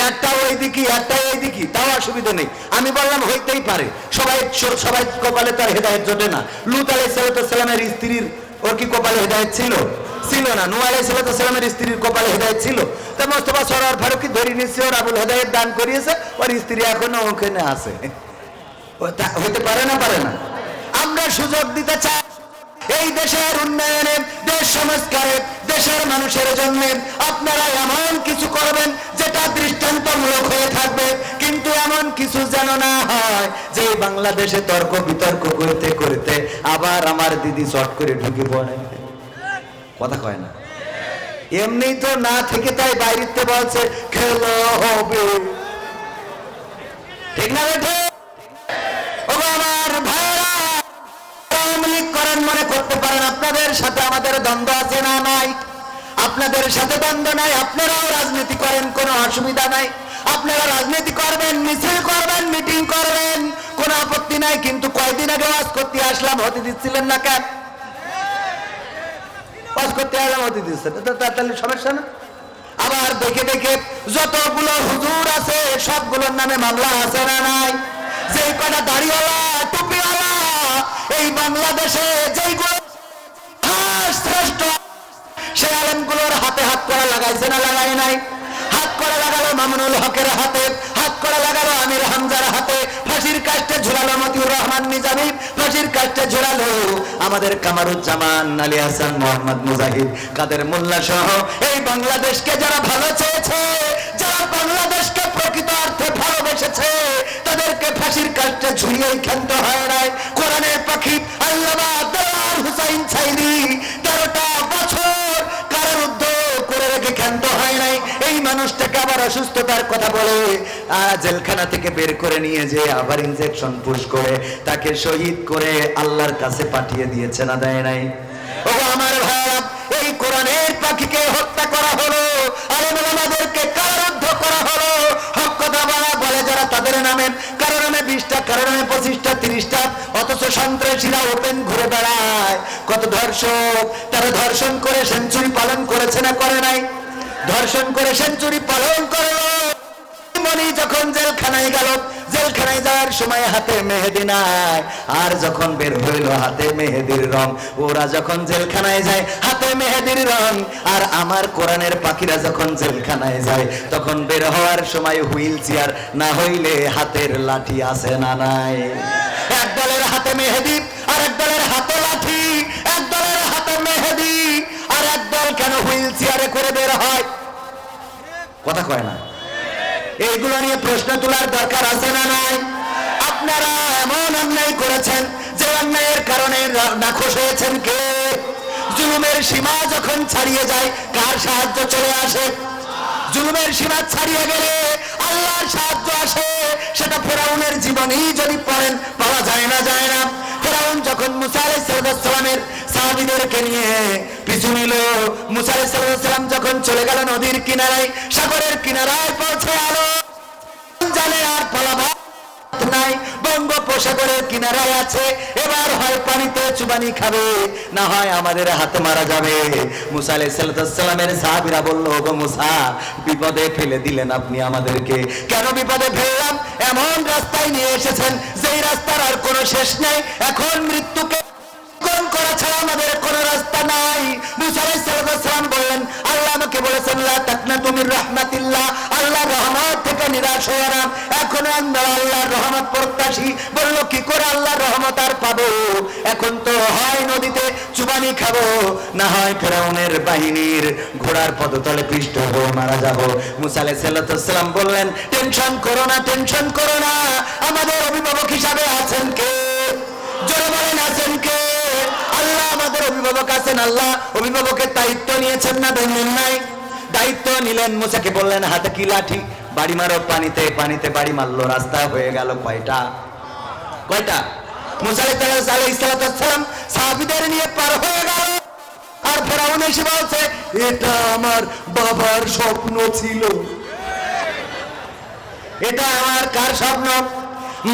একটা ওই দিকে একটা এই দিকে, তাও অসুবিধা নেই। আমি বললাম হইতেই পারে, সবাই সবাই কপালে তার হেদায়েত জোটে না। লূত আলাইহিস সালামের স্ত্রীর ওর কি কপালে হেদায়েত ছিল? ছিল না। নূহ আলাইহিস সালামের স্ত্রীর কপালে হেদায়েত ছিল। তা মোস্তফা সরোয়ার ফারুকী ধরে নিচ্ছে, ওর আবুল হেদায়েত দান করিয়েছে, ওর স্ত্রী এখনো ওখানে আছে। হইতে পারে না? পারে না। আমরা সুযোগ দিতে চাই এই দেশের উন্নয়নে, দেশ সংস্কারে, দেশের মানুষের জন্য আপনারা এমন কিছু করবেন যেটা দৃষ্টান্তমূলক হয়ে থাকবে। কিন্তু এমন কিছু যেন না হয় যে বাংলাদেশে তর্ক বিতর্ক করতে করতে আবার আমার দিদি চট করে ঢুকে পড়ে। কথা কয় না? এমনি তো না থেকে তাই বাইরেতে বলছে খেলো হবে। ঠিক না বেঠে? ও আমার ভাইরা, করেন মনে করতে পারেন আপনাদের সাথে আমাদের দ্বন্দ্ব আছে না? নাই। আপনাদের সাথে দ্বন্দ্ব নাই, আপনারাও রাজনীতি করেন, কোনো অসুবিধা নাই। আপনারা রাজনীতি করবেন, মিছিল করবেন, মিটিং করবেন, কোনো আপত্তি নাই। কিন্তু কয়দিন আগে ওয়াজ করতে আসলাম, হতে দিচ্ছিলেন না কেন? ওয়াজ করতে আসলাম, হতে দিচ্ছেন, তাহলে সমস্যা না? আবার দেখে দেখে যতগুলো হুজুর আছে সবগুলোর নামে মামলা আছে না নাই? যেই কটা দাড়িওয়ালা টুপিওয়ালা এই বাংলাদেশে যেইগুলো শ্রেষ্ঠ, সেই আলেমগুলোর হাতে হাত করা লাগাইছে না লাগাই নাই? হাত করা লাগালো মামুনুল হকের হাতে, হাত করা লাগালো আমির হামজার হাতে, ফাঁসির কাস্টে ঝুলালো মতিউর রহমান নিজামী, ফাঁসির কাস্টে ঝুলালো আমাদের কামারুজ্জামান, আলী হাসান, মোহাম্মদ মুজাহিদ, কাদের মোল্লা সহ এই বাংলাদেশকে যারা ভালো চেয়েছে, যারা বাংলাদেশকে প্রকৃত অর্থে ভালোবেসেছে, তাদেরকে ফাঁসির কাস্টে ঝুলিয়েই ক্ষান্ত হয় নাই। কোরআনের পাখি আল্লামা দেওয়ার হুসাইন ছাইরি 13টা বছর কারারুদ্ধ করে রেখে ক্ষান্ত হয় নাই। এই মানুষটাকে আবার অসুস্থতার কথা বলে জেলখানা থেকে বের করে নিয়ে যে আবার ইনজেকশন পুশ করে তাকে শহীদ করে আল্লাহর কাছে পাঠিয়ে দিয়েছে না দেয় নাই? ও আমার ভাইরা, এই কোরআনের পাখিকে হত্যা করা হলো, আলেম ওলামাদেরকে কারারুদ্ধ করা হলো। হক কথা বলা বলে তাদের নামে, কারো নামে 20টা, কারো নামে 25টা, 30টা, অথচ সন্ত্রাসীরা ওপেন ঘুরে বেড়ায়। কত ধর্ষক, তারা ধর্ষণ করে সেঞ্চুরি পালন করেছে না করে নাই? ধর্ষণ করে সেঞ্চুরি পালন করলো। মনি যখন জেলখানায় গেল, জেলখানায় যাওয়ার সময় হাতে মেহেদি নাই, আর যখন বের হইল হাতে মেহেদির রং। ওরা যখন জেলখানায় যায় হাতে মেহেদির রং, আর আমার কোরআনের পাখিরা যখন জেলখানায় যায় তখন বের হওয়ার সময় হুইল চেয়ার, না হইলে হাতের লাঠি আছে না নাই? এক দলের হাতে মেহেদি, আর এক দলের হাতে লাঠি। এক দলের হাতে মেহেদি, আর এক দল কেন হুইল চেয়ারে করে বের হয়? কথা কয় না। এইগুলো নিয়ে প্রশ্ন তোলার দরকার আছে না নাই? আপনারা এমন অন্যায় করেছেন যে অন্যায়ের কারণে নাখোশ হয়েছেন কে? জুলুমের সীমা যখন ছাড়িয়ে যায় কার সাহায্য চলে আসে? জুলুমের সীমা ছাড়িয়ে গেলে আল্লাহর সাহায্য আসে। সেটা ফেরাউনের জীবনেই যদি পড়েন পাওয়া যায় না, যায় না। ফেরাউন যখন মুসা আলাইহিস সালামের সাহাবীদেরকে নিয়ে পিছু নিল, মুসা আলাইহিস সালাম যখন চলে গেল নদীর কিনারায়, সাগরের কিনারায় পৌঁছে গেল, জানে আর পালাবার নাই, বঙ্গোপসাগরের কিনারায় আছে। এবার হয় পানিতে চুবানি খাবে, না হয় আমাদের হাতে মারা যাবে। মুসা আলাইহিস সালামের সাহাবীরা বলল, ওগো মুসা, বিপদে ফেলে দিলেন আপনি আমাদেরকে। কেন বিপদে ফেললাম? এমন রাস্তায় নিয়ে এসেছেন যেই রাস্তার আর কোনো শেষ নাই। এখন মৃত্যুকে কোন করা ছাড়া আমাদের কোনো রাস্তা নাই। মুসা আলাইহিস সালাম বললেন, আল্লাহ আমাকে বলেছেন লা তাকনাতু মির রাহমাতিল্লাহ, আল্লাহর রহমত থেকে নিরাশ হও না। এখন আমরা আল্লাহর রহমত প্রত্যাশী। বলল, কি করে আল্লাহর রহমত আর পাবো? এখন তো হয় নদীতে চুবানি খাবো, না হয় ফেরাউনের বাহিনীর ঘোড়ার পদতলে পিষ্ট হয়ে মারা যাব। মুসা আলাইহিস সালাম বললেন, টেনশন করো না, টেনশন করো না। আমাদের অভিভাবক হিসাবে আছেন কে? জোরে বলেন, আছেন কে? আল্লাহ আমাদের অভিভাবক আছেন। আল্লাহ অভিভাবকের দায়িত্ব নিয়েছেন না দেন নাই? দায়িত্ব নিলেন। মুসাকে বললেন, হাতে কি লাঠি, বাড়ি মারো পানিতে। পানিতে বাড়ি মারলো, রাস্তা হয়ে গেল কয়টা? কয়টা? মুসা আলাইহিস সালাম সাহাবীদের নিয়ে পার হয়ে গেল। আর ফেরাউন এসে বলছে, এটা আমার বাবার স্বপ্ন ছিল। এটা আমার কার স্বপ্ন?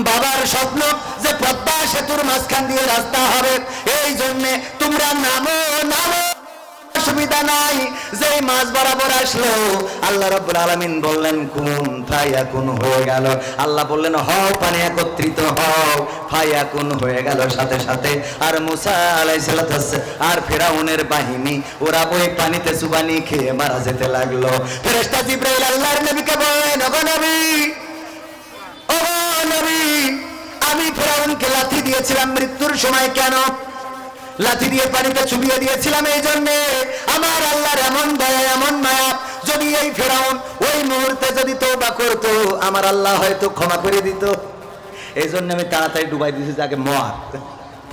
বাবার স্বপ্ন যে পদ্মা সেতুর মাঝখান দিয়ে রাস্তা হবে। এই জন্যে তোমরা নামো, নামো, অসুবিধা নাই। যেই মাছ বরাবর আসলো, আল্লাহ রাব্বুল আলামিন বললেন কুন ফায়াকুন, হয়ে গেল। আল্লাহ বললেন হও, পানি একত্রিত হও, ফায়াকুন, হয়ে গেল সাথে সাথে। আর মুসা আলাইহিস সালাম আর ফেরাউনের বাহিনী ওরা ওই পানিতে চুবানি খেয়ে মারা যেতে লাগলো। ফেরেশতা জিবরাইল আল্লাহর নবীকে বললেন, ওগো নবী, ওগো নবী, আমি ফেরাউনকে লাথি দিয়েছিলাম মৃত্যুর সময়। কেন লাথি দিয়ে পানিতে চুবিয়ে দিয়েছিলাম? এই জন্যে আমার আল্লাহর এমন দয়া, এমন মায়া, যদি এই ফেরাউন ওই মুহূর্তে যদি তওবা করতো, আমার আল্লাহ হয়তো ক্ষমা করে দিত। এই জন্য আমি তাড়াতাড়ি ডুবাই দিয়েছি, যাকে মর,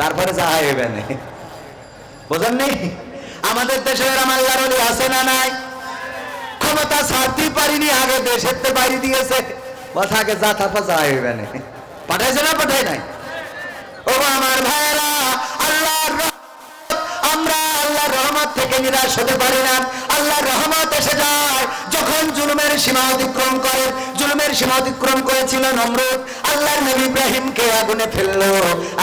তারপরে যা হইবে না। বোঝেন নেই? আমাদের দেশে এরকম আল্লাহর ওলি আছে না নাই? ক্ষমতা ছাড়তেই পারিনি, আগে দেশের তো বাড়ি দিয়েছে, কথা আগে যা, তারপর যা হইবে না। পাঠাইছে না পাঠাই নাই? ও আমার ভাইয়েরা, আমরা আল্লাহর রহমত থেকে নিরাশ হতে পারি না। আল্লাহর রহমত এসে যায় যখন জুলুমের সীমা অতিক্রম করে। জুলুমের সীমা অতিক্রম করেছিল নমরুদ, আল্লাহর নবী ইব্রাহিমকে আগুনে ফেললো।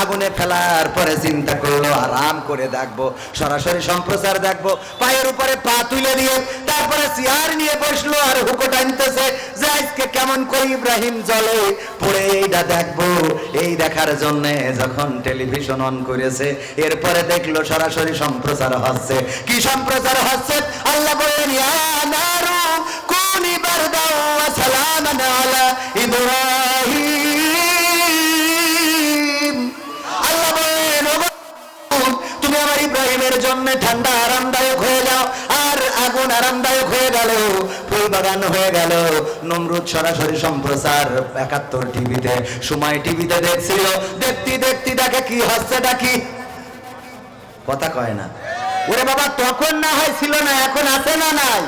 আগুনে ফেলার পরে চিন্তা করলো, আরাম করে দেখবো, সরাসরি সম্প্রচার দেখবো। পায়ের উপরে পা তুলে দিয়ে তারপরে চেয়ার নিয়ে বসলো, আর হুকো টানতেছে যে আজকে কেমন করে ইব্রাহিম জ্বলে পড়ে, এইটা দেখবো। এই দেখার জন্য যখন টেলিভিশন অন করেছে, এরপরে দেখলো সরাসরি সম্প্রচার হচ্ছে। কি সম্প্রচার হচ্ছে? আল্লাহ বললেন, ইয়া নারু কুনি বারদাও ওয়া সালামান আলা ইব্রাহিম। আল্লাহ বললেন, তুমি আমার ইব্রাহিমের জন্য ঠান্ডা আরামদায়ক হয়ে যাও। আর আগুন আরামদায়ক হয়ে গেল, ফুল বাগান হয়ে গেল। নমরুদ সরাসরি সম্প্রচার 71 টিভিতে, সময় টিভিতে দেখছিল। দেখতে দেখতে দেখে কি হচ্ছে, ডাকি কথা কয় না। ওরে বাবা, তখন না হয় ছিল না, এখন আছে না নাই?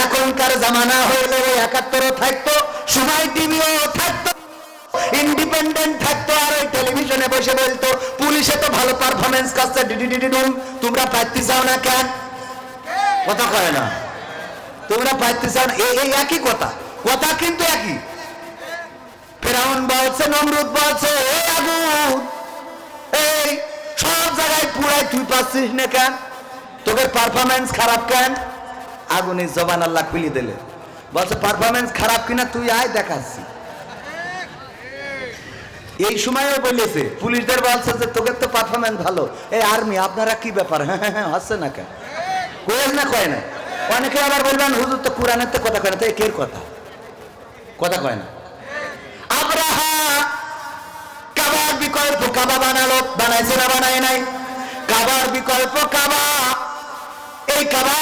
এখনকার জামানা হইলে 71 থাকতো, সময় টিভিও থাকতো, ইন্ডিপেন্ডেন্ট থাকতো। আর ওই টেলিভিশনে বসে বলতো, পুলিশে তো ভালো পারফরমেন্স করছে, ডিডিডিডুম, তোমরা পাইতে চাও না কেন? কথা কয় না। তোমরা পাইতে চাও না, এই একই কথা, কথা কিন্তু একই। বলছে, নমরুদ বলছে, এই আগুন, এই সব জায়গায় পুরাই, তুই পাচ্ছিস না কেন? তোকে পারফরমেন্স খারাপ কেন? আগুনের জবান আল্লাহ খুলে দিলে, বলছে পারফরমেন্স খারাপ কিনা তুই আয় দেখাচ্ছি। এই সময়ও বলেছে, পুলিশদের বলছে যে তোকে তো পারফরমেন্স ভালো। এই আর্মি আপনারা কি ব্যাপার, হ্যাঁ হ্যাঁ হ্যাঁ হচ্ছে না কেন? কয়েস না কয় না? অনেকে আবার বলবেন হুজুর তো কোরআনের তো কথা কয় না, তো একের কথা কথা কয় না। আব্রাহা কাবার বিকল্প কাবা বানালো, বানাইছে না বানায় নাই? কাবার বিকল্প কাবা। এই কাবা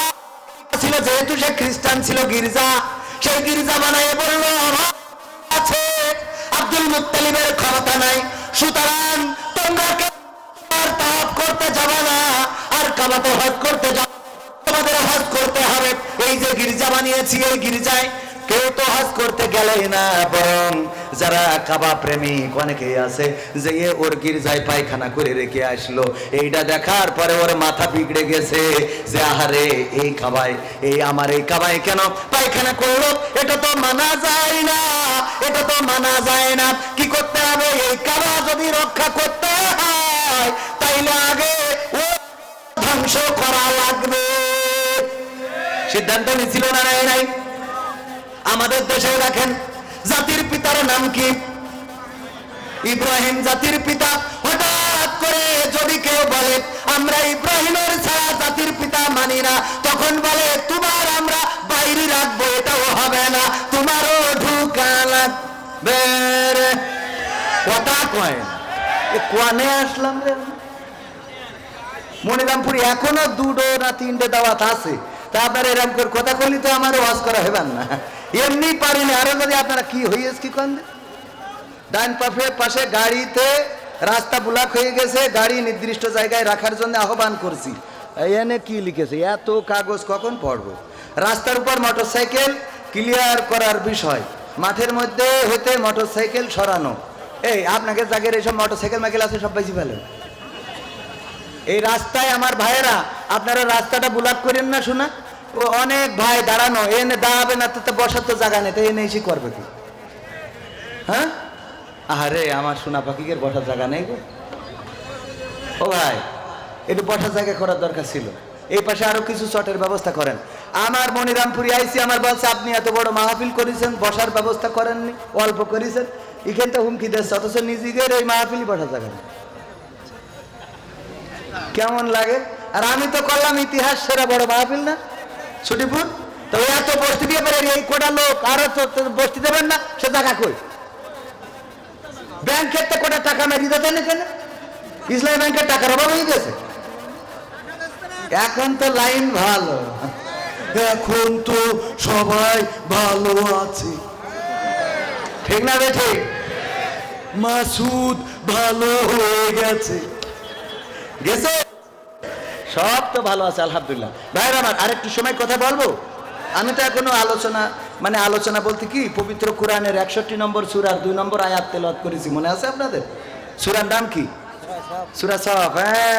ছিল, যেহেতু সে খ্রিস্টান ছিল, গির্জা, সেই গির্জা বানায় বললো আমার আছে, আব্দুল মুত্তালিবের ক্ষমতা নাই, সুতরাং তোমরা তাওয়াফ করতে যাবে না, আর কাবাতে হজ করতে যাবে, তোমাদের হজ করতে হবে। এই যে গির্জা বানিয়েছি, এই গির্জায় কেউ তো হজ করতে গেলেই না, বরং যারা কাবা প্রেমিক অনেকেই আছে যে ওর গির্জায় পায়খানা করে রেখে আসলো। এইটা দেখার পরে ওর মাথা বিগড়ে গেছে যে আহারে এই কাবায়, এই আমার এই কাবায় কেন পায়খানা করলো? এটা তো মানা যায় না, এটা তো মানা যায় না। কি করতে হবে? এই কাবা যদি রক্ষা করতে হয় তাইলে আগে ও ধ্বংস করা লাগবে। সিদ্ধান্ত নিছিল না নাই? আমাদের দেশে দেখেন, জাতির পিতার নাম কি? ইব্রাহিম জাতির পিতা। হঠাৎ করে যদি কেউ বলে আমরা ইব্রাহিমের ছাড়া জাতির পিতা মানি না, তখন বলে তোমার আমরা বাইরে রাখবো, এটাও হবে না, তোমারও ঢুকা লাগবে। কথা কয় কোয়ানে আসলাম রে মনিরামপুরি, এখনো দুটো না তিনটে দাওয়াত আছে, তা আপনার এরকম করে কথা কইলি তো আমার ওয়াজ করা হইবার না, এমনি পারিনি। আরো যদি আপনারা কি হইয়েছে কি কন, ডান পাশে গাড়িতে রাস্তা ব্লক হয়ে গেছে, গাড়ি নির্দিষ্ট জায়গায় রাখার জন্য আহ্বান করছি। এনে কি লিখেছে, এত কাগজ কখন পড়বো? রাস্তার উপর মোটরসাইকেল ক্লিয়ার করার বিষয়, মাঠের মধ্যে হইতে মোটরসাইকেল সরানো। এই আপনাকে জায়গায় এইসব মোটরসাইকেল মাইকেল আছে সব বেশি ফেলেন এই রাস্তায়। আমার ভাইয়েরা, আপনারা রাস্তাটা ব্লক করেন না, শোনা ও অনেক ভাই দাঁড়ানো, এনে দাঁড়াবে না, তো বসার তো জায়গা নেই, তো এনে এসে করবে কি? হ্যাঁ, আরে আমার সোনা পাখিকে বসার জায়গা নেই গো। ও ভাই, একটু বসার জায়গা করার দরকার ছিল। এই পাশে আরো কিছু চটের ব্যবস্থা করেন। আমার মনিরামপুরি আইসি, আমার বলছে আপনি এত বড় মাহফিল করেছেন, বসার ব্যবস্থা করেননি, অল্প করেছেন, এখান তো হুমকি দিচ্ছে, অথচ নিজেদের এই মাহফিলই বসার জায়গা নেই। কেমন লাগে? আর আমি তো করলাম ইতিহাস সেরা বড় মাহফিল না ছুটিপুর, তো এত বস্তি দিয়ে পারে এই কোটা লোক, আরো বস্তি দেবেন না, সে টাকা কই? ব্যাংকের তো কোটা টাকা মেরি দিতে না কেন? ইসলামী ব্যাংকের টাকার অভাব হয়ে গেছে। এখন তো লাইন ভালো, এখন তো সবাই ভালো আছে, ঠিক না রে? ঠিক। মাসুদ ভালো হয়ে গেছে, গেছে, সব তো ভালো আছে আলহামদুলিল্লাহ। ভাইরা আমার, আরেকটু সময় কথা বলবো। আমি তো এখনো আলোচনা বলতে কি, পবিত্র কোরআনের 61 নম্বর সূরার 2 নম্বর আয়াত তেলাওয়াত করেছি, মনে আছে আপনাদের? সূরার নাম কি? সূরা সাফ। হ্যাঁ।